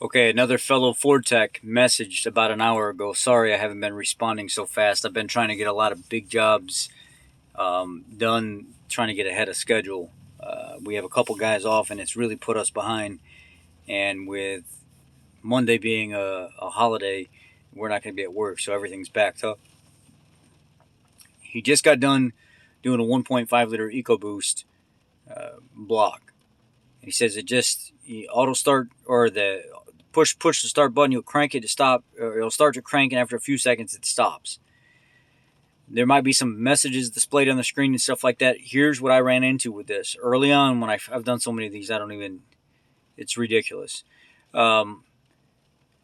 Okay, another fellow Ford tech messaged about an hour ago. Sorry I haven't been responding so fast. I've been trying to get a lot of big jobs done, trying to get ahead of schedule. We have a couple guys off, and it's really put us behind. And with Monday being a holiday, we're not going to be at work, so everything's backed up. He just got done doing a 1.5 liter Ecoboost block. He says it just auto start, or the push the start button, you'll crank it to stop, or it'll start to crank, and after a few seconds it stops. There might be some messages displayed on the screen and stuff like that. Here's what I ran into with this early on when I've done so many of these. It's ridiculous.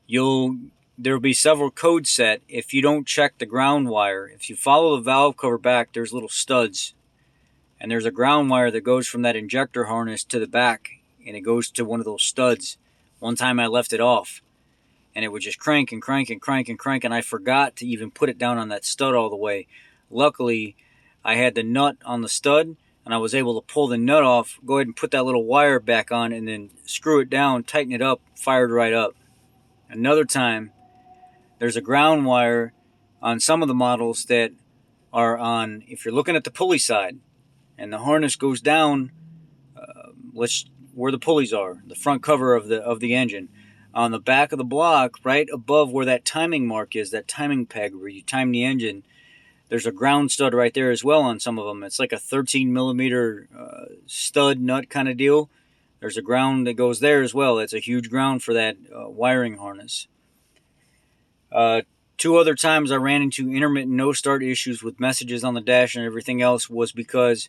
You'll There'll be several codes set if you don't check the ground wire. If you follow the valve cover back, there's little studs, and there's a ground wire that goes from that injector harness to the back, and it goes to one of those studs. One time I left it off, and it would just crank and crank and crank and crank, and I forgot to even put it down on that stud all the way. Luckily, I had the nut on the stud, and I was able to pull the nut off, go ahead and put that little wire back on, and then screw it down, tighten it up, fired right up. Another time, there's a ground wire on some of the models that are on, if you're looking at the pulley side, and the harness goes down, where the pulleys are, the front cover of the engine, on the back of the block, right above where that timing mark is, that timing peg where you time the engine, there's a ground stud right there as well on some of them. It's like a 13 millimeter stud nut kind of deal. There's a ground that goes there as well. That's a huge ground for that wiring harness. Two other times I ran into intermittent no start issues with messages on the dash and everything else was because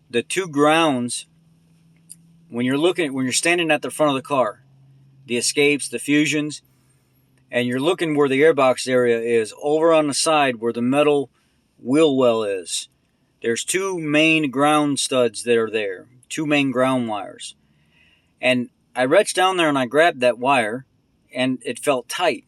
the two grounds, when you're standing at the front of the car, the escapes, the fusions, and you're looking where the airbox area is, over on the side where the metal wheel well is, there's two main ground studs that are there, two main ground wires. And I reached down there and I grabbed that wire, and it felt tight,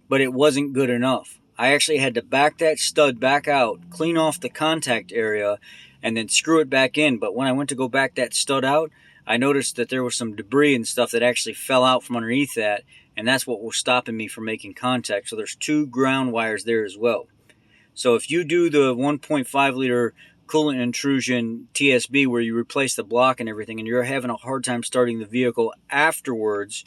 but it wasn't good enough. I actually had to back that stud back out, clean off the contact area, and then screw it back in. But when I went to go back that stud out, I noticed that there was some debris and stuff that actually fell out from underneath that, and that's what was stopping me from making contact. So there's two ground wires there as well. So if you do the 1.5 liter coolant intrusion TSB where you replace the block and everything, and you're having a hard time starting the vehicle afterwards,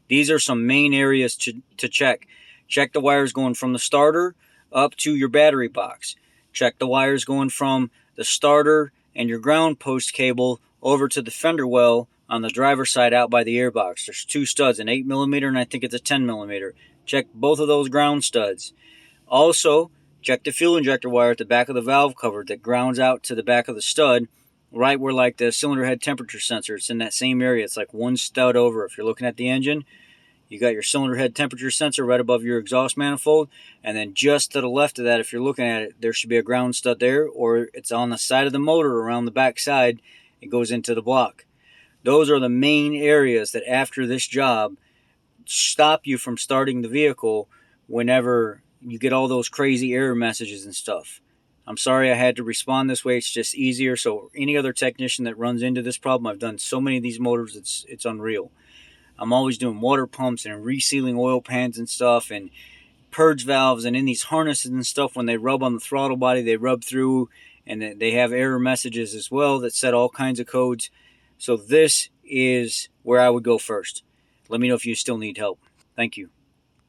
these are some main areas to check. Check the wires going from the starter up to your battery box. Check the wires going from the starter and your ground post cable over to the fender well on the driver's side out by the airbox. There's two studs, an 8 millimeter and I think it's a 10 millimeter. Check both of those ground studs. Also, check the fuel injector wire at the back of the valve cover that grounds out to the back of the stud, right where like the cylinder head temperature sensor. It's in that same area. It's like one stud over. If you're looking at the engine, you got your cylinder head temperature sensor right above your exhaust manifold, and then just to the left of that, if you're looking at it, there should be a ground stud there, or it's on the side of the motor around the back side. It goes into the block. Those are the main areas that after this job stop you from starting the vehicle whenever you get all those crazy error messages and stuff. I'm sorry I had to respond this way. It's just easier. So any other technician that runs into this problem, I've done so many of these motors, it's unreal. I'm always doing water pumps and resealing oil pans and stuff, and purge valves, and in these harnesses and stuff, when they rub on the throttle body, they rub through, and they have error messages as well that set all kinds of codes. So this is where I would go first. Let me know if you still need help. Thank you.